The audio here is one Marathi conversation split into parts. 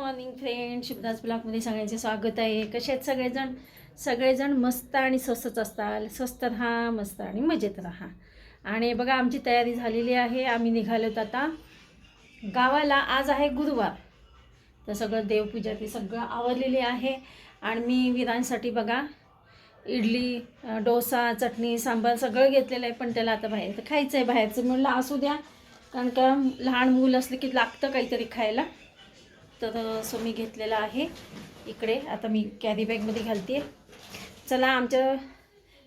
मॉर्निंग फ्रेंड, शिवदास ब्लॉगमध्ये सगळ्यांचे स्वागत आहे. कसे आहेत सगळेजण मस्त आणि स्वस्तच असतात. स्वस्त राहा, मस्त आणि मजेत राहा. आणि बघा आमची तयारी झालेली आहे. आम्ही निघालोत आता गावाला. आज आहे गुरुवार, तर सगळं देवपूजा ते सगळं आवरलेली आहे. आणि मी विरांसाठी बघा इडली, डोसा, चटणी, सांबार सगळं घेतलेलं आहे. पण त्याला आता बाहेर तर खायचं आहे. बाहेरचं म्हणलं असू द्या, कारण का लहान मूल असले की लागतं काहीतरी खायला. तर सो मी घेतलेला आहे इकडे. आता मी कॅरी बॅगमध्ये घालते. चला आमच्या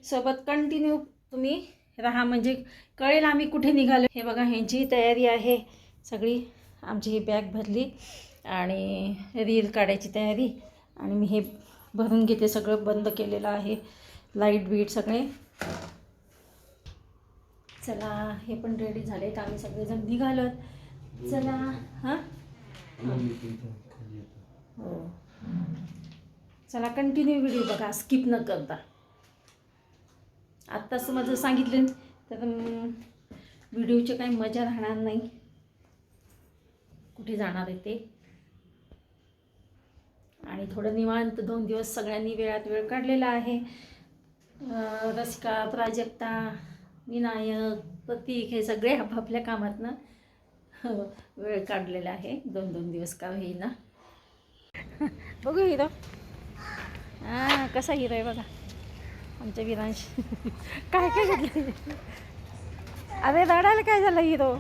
सोबत कंटिन्यू तुम्ही राहा, म्हणजे कळेल आम्ही कुठे निघालो. हे बघा ह्यांची तयारी आहे सगळी. आमची ही बॅग भरली आणि रील काढायची तयारी. आणि मी हे भरून घेते. सगळं बंद केलेलं आहे, लाईट बीट सगळे. चला हे पण रेडी झाले, तर आम्ही सगळेजण निघालोत. चला हां हो, चला कंटिन्यू व्हिडिओ बघा, स्किप न करता. आत्ताच माझं सांगितलं तर व्हिडिओची काही मजा राहणार नाही. कुठे जाणार आहे ते. आणि थोडं निवांत 2 दिवस सगळ्यांनी वेळात वेळ काढलेला आहे. रसिका, प्राजक्ता, विनायक, प्रतीक हे सगळे आपापल्या कामातनं वेळ काढलेला आहे. 2-2 दिवस का होईना. बघू हिरो. हां कसा हिरो आहे बघा आमच्या विरांश. काय काय घेतलं. अरे रडायला काय झालं हिरो.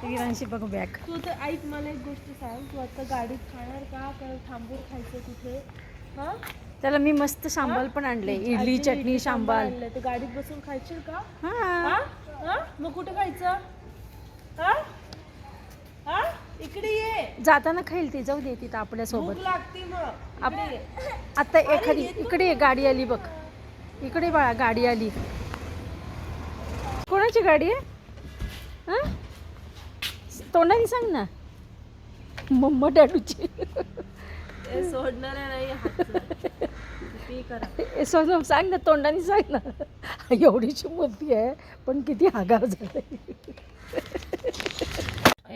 विरांशी बघू बॅग. तू तर ऐक, मला एक गोष्ट सांग. तू आता गाडीत खाणार का थांबून खायचं कुठे? हां त्याला मी मस्त सांबार पण आणले, इडली चटणी सांबार. तर गाडीत बसून खायची का? हां मग कुठे खायचं? हां हां इकडे ये. जाताना खाईल ती, जाऊ दे तिथं आपल्यासोबत. भूक लागते मग. आता एखादी इकडे गाडी आली बघ. इकडे बाळा गाडी आली. कोणाची गाडी आहे? हां तोंडाने सांग ना. मम्मा डॅडूची. सोडणार नाही. सांग ना, तोंडाने सांग ना. एवढीची मूर्ती आहे पण किती आगाव झालं.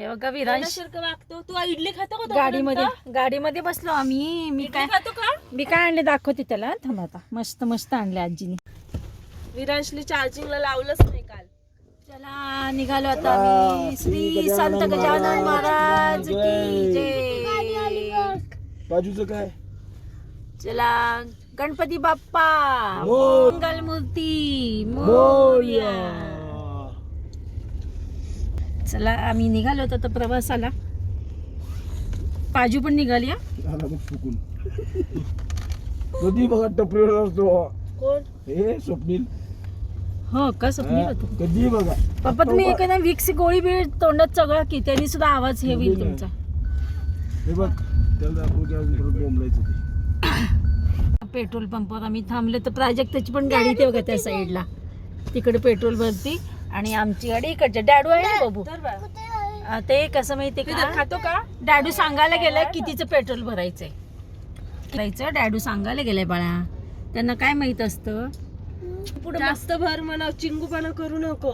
बघा विरांश वागतो. तू इडली खातो का? गाडीमध्ये बसलो आम्ही. मी काय खातो का? मी काय आणले दाखवते त्याला. थांब आता. मस्त मस्त आणले आजीने. विरांशली चार्जिंगला लावलंच नाही काल. चला निघालो आता आम्ही. श्री संत गजानन महाराज की जय. बाजूचं काय? चला गणपती बाप्पा मंगल मूर्ती मोरया. चला आम्ही निघालो आता प्रवासाला. पाजू पण निघाली. चुकून कधी बघा टपरीवर असतो. कोण? हे स्वप्नील. हो का स्वप्नील होतो. कधी बघा पप्पा तुम्ही एखाद्या विक्स गोळी बीळ तोंडात चगळा की त्यांनी सुद्धा आवाज हे होईल तुमचा. हे बघ त्याला बोंबलायचं ते. पेट्रोल पंपावर आम्ही थांबले तर प्राजक्ताची पण गाडी ते बघा त्या साईडला. तिकडे पेट्रोल भरती आणि आमची गाडी इकडच्या. डॅडू आहे ना बाबू. ते कसं माहिती का, खातो का? डॅडू सांगायला गेलाय कितीचं पेट्रोल भरायचंय. डॅडू सांगायला गेलाय बाळा. त्यांना काय माहित असतं. पुढे जास्त भर म्हणा, चिंगूपणा करू नको.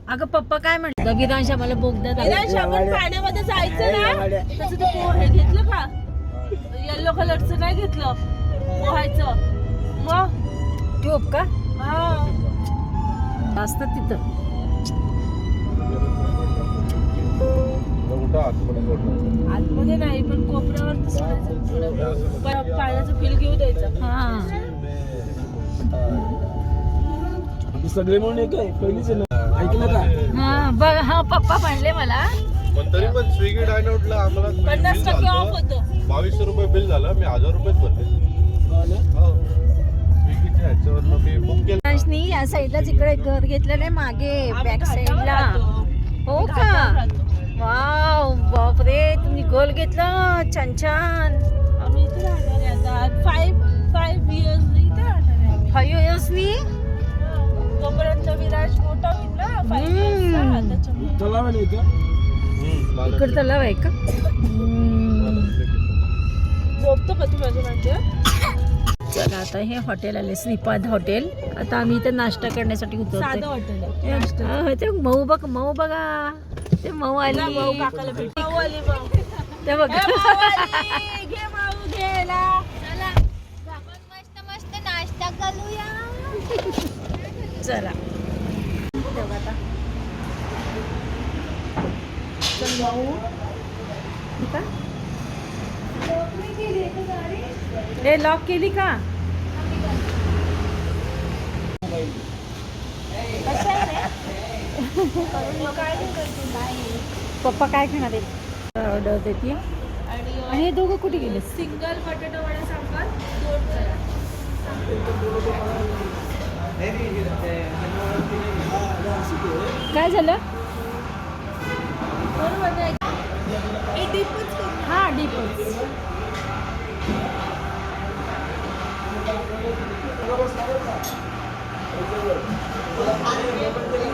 अगं पप्पा काय म्हणतात, विरांश आम्हाला बोगद्यात विरांश आपण पाण्यामध्ये जायचं ना. तसं ते पोहे घेतलं का? येल्लो कलरचं नाही घेतलं पोहायचं. मग ट्यूब का हा असतात तिथं. आतमध्ये नाही पण कोपऱ्यावर तर सोडायचं. थोडं पाण्याचं फील घेऊ द्यायचं. हा सगळे म्हणून एक आहे पहिलीच ऐकलं का? हा बघ. हा पप्पा म्हणले मला. पण तरी पण स्विगी डायनआउटला आम्हाला 50% ऑफ होतं. 2200 रुपये बिल झालं. मी 1000 रुपयेच भरले. स्विगीच्या ह्याच्यावरनं मी बुक केलं. विरांशनी या साईडलाच इकडे घर घेतलेलं आहे मागे बॅक साईडला. हो का? वाव बापरे, तुम्ही गोल घेतलं. छान छान. आम्ही इथे राहणार आहे आता 5 years इथे राहणार आहे आम्ही. 5 yearsनी. तोपर्यंत विराज मोठा होईल ना. 5 years त्याच्यामुळे. तलाव आहे इथं. इकडे तलाव आहे का? झोपतो का तू माझ्या मागे? चला आता हे हॉटेल आले, श्रीपाद हॉटेल. आता आम्ही इथे नाश्ता करण्यासाठी साधं उतरतो. हॉटेल आहे. ते मऊ बघा. ते मऊ आली. मऊ काकाला भेट. मऊ आली मऊ. ते बघ ए, मावाली, घे माऊ घ्यायला. चला आपण मस्त मस्त नाश्ता करूया. चला तेव्हा आता चल जाऊ. ठीक आहे. हे लॉक केली का? पप्पा काय खाणार आहे? ऑर्डर देते. आणि हे दोघं कुठे गेले? सिंगल बटाटा वडा सांबार 2 करा. काय झालं? बरोबर नाही. हे डीपच करू. हा डीपच.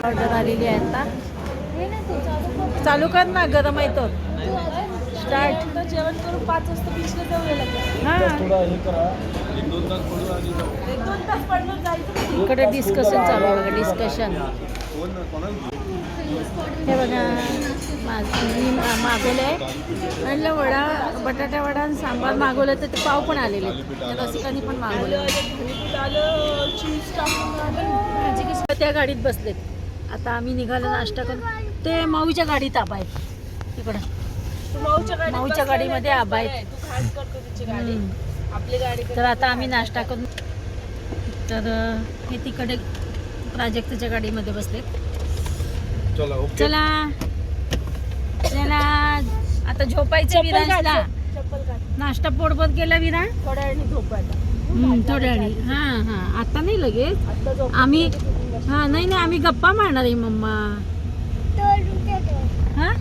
ऑर्डर आलेली आहे आता. चालू कर ना, गरम आहे तर. स्टार्ट. आता जेवण करून 5 वाजता बीचला जाऊया लागेल. हा थोडा हे करा 1-2 तास पडून आणि जाऊ. 1-2 तास पडलं जायचं. इकडे डिस्कशन चालू आहे बघा. डिस्कशन हे बघा. मी मागवलं आहे. म्हणलं वडा, बटाटा वडा आणि सांबार मागवलं तर ते पाव पण आलेले. त्या रसिकांनी पण मागवलं. आलं चीज टाकून आलं. त्या गाडीत बसलेत. आता आम्ही निघालो नाश्ता करून. ते माऊच्या गाडीत आबा आहेत तिकडं. तू माऊच्या गाडीत माऊच्या बसलेला गाडीमध्ये आहे. आबा आहेत. तू घाट करतो तिची गाडी. आपली गाडी तर आता आम्ही नाश्ता करून तर हे तिकडे प्राजक्तच्या गाडीमध्ये बसलेत. चला ओके. चला चला आता झोपायचं विराजला. चप्पल काढ. नाश्ता पोटभर केला विराज. थोड्या वेळाने झोपायला. थोड्या वेळी. हां हां आता नाही लगेच. आता झोप. आम्ही हां नाही नाही आम्ही गप्पा मारणार आहे मम्मा. हां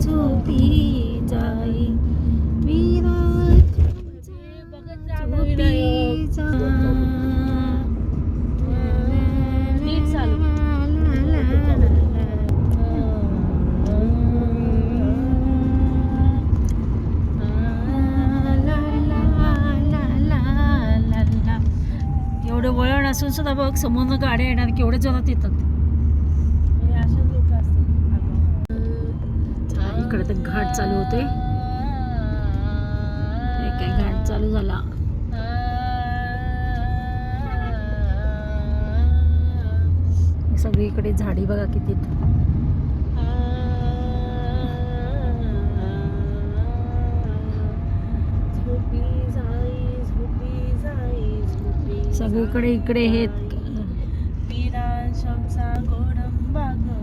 झोपी जाई विराज बघत जा गं विनायक. नीट चालू. एवढं वळण असून सुद्धा बघ समोरनं गाड्या येणार केवढ्या जोरात येतात. हे असे लोक असतात. इकडे तर घाट चालू होते. हे काय घाट चालू झाला. सगळीकडे झाडी बघा किती. सगळीकडे इकडे हे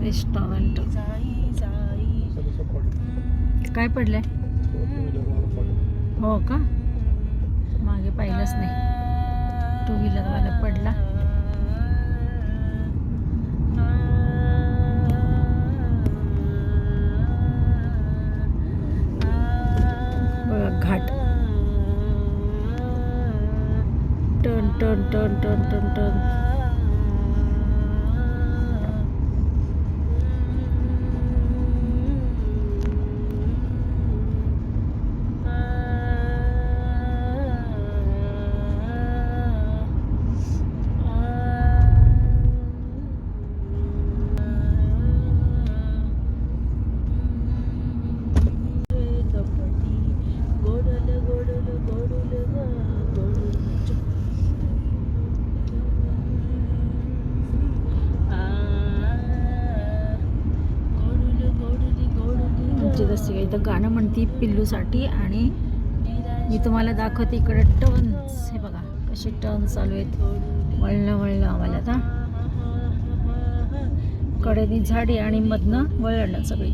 रेस्टॉरंट. काय पडलंय? हो का? मागे पाहिलंच नाही. 2 व्हीलरवाला पडला. बघा घाट. Turn turn turn turn turn turn. इथं गाणं म्हणते पिल्लूसाठी. आणि मी तुम्हाला दाखवते इकडे टर्न्स. हे बघा कसे टर्न्स चालू आहेत. वळणं आम्हाला आता. कडेनी झाडी आणि मधनं वळणं सगळी.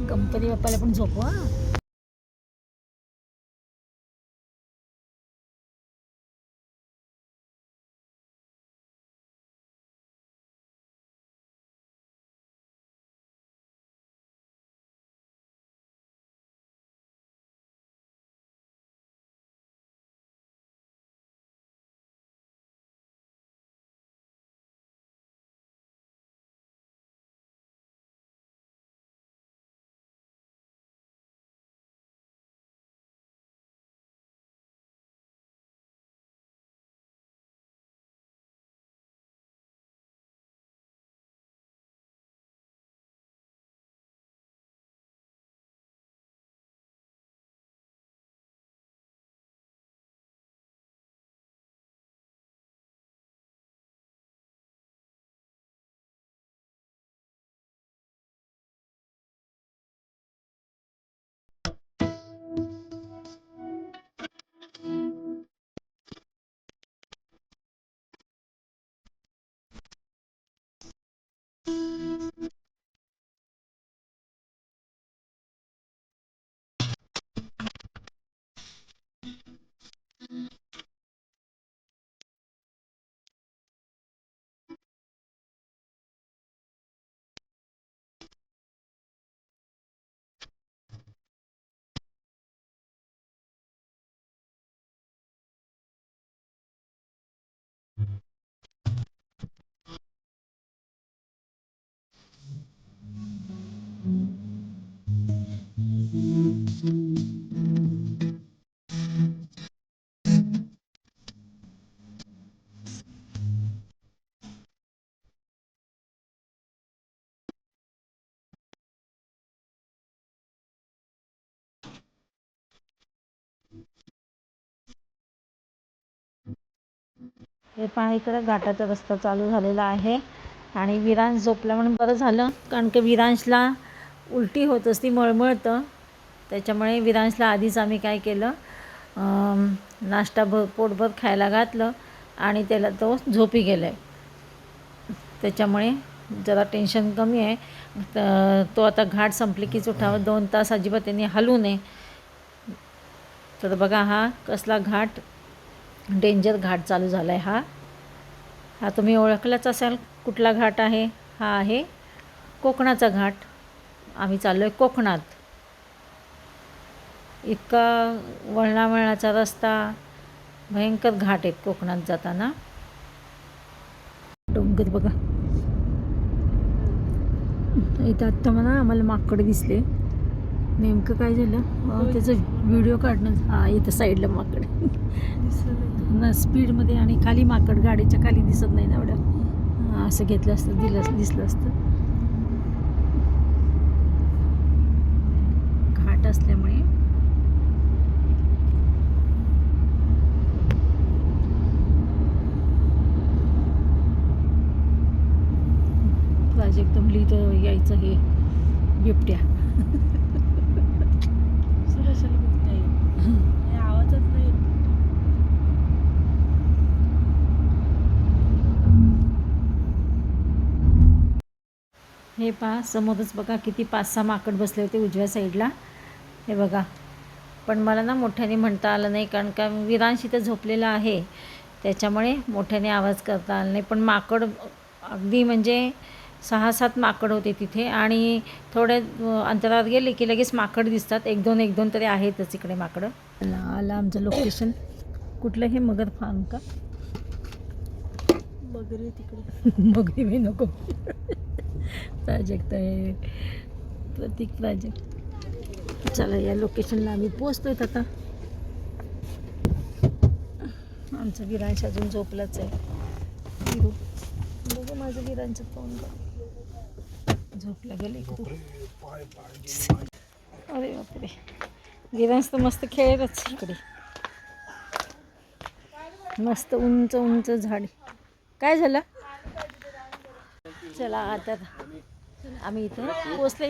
गणपती बाप्पाला पण झोपवा. हे पहा इकडं घाटाचा रस्ता चालू झालेला आहे आणि विरांश झोपला म्हणून बरं झालं, कारण की विरांशला उलटी होत असती, मळमळतं. त्याच्यामुळे विरांशला आधीच आम्ही काय केलं, नाश्ता पोटभर खायला घातलं आणि त्याला तो झोपी गेला आहे. त्याच्यामुळे जरा टेन्शन कमी आहे. तो आता घाट संपले कीच उठावं, 2 तास अजिबात त्यांनी हलू नये. तर बघा हा कसला घाट, डेंजर घाट चालू झाला आहे. हा तुम्ही ओळखलाच असाल कुठला घाट आहे. हा आहे कोकणाचा घाट. आम्ही चाललो आहे कोकणात. इतका वळणावळणाचा रस्ता, भयंकर घाट आहेत कोकणात जाताना. डोंगर बघा. इथं आत्ता मला आम्हाला माकड दिसले. नेमकं काय झालं त्याचं व्हिडिओ काढणं. इथं साईडला माकड ना स्पीडमध्ये, आणि खाली माकड गाडीच्या खाली दिसत नाही ना एवढं. असं घेतलं असतं दिसलं असतं. घाट असल्यामुळे प्राजक्त म्हणली तर यायचं हे बिबट्या. आवाजच नाही. हे पहा समोरच बघा किती 5-6 माकड बसले होते उजव्या साईडला. हे बघा. पण मला ना मोठ्याने म्हणता आलं नाही, कारण का विरांश इथं झोपलेला आहे, त्याच्यामुळे मोठ्याने आवाज करता आला नाही. पण माकड अगदी म्हणजे 6-7 माकड होते तिथे, आणि थोड्या अंतरावर गेले की लगेच माकड दिसतात. 1-2 तरी आहेतच इकडे माकडं. आलं आमचं लोकेशन. कुठलं हे मगर फार्म का? मगरी तिकडे. मगरी मी नको. प्राजक्त आहे, प्रतीक प्राजक्त. चला या लोकेशनला आम्ही पोचतोय आता. आमचं विरांश अजून झोपलाच आहे. बघू माझं विरांचं फोन झोपला गेले. अरे बापरे, विरांश तर मस्त खेळतच इकडे. मस्त उंच उंच झाड. काय झालं? चला आता आम्ही इथं पोचले.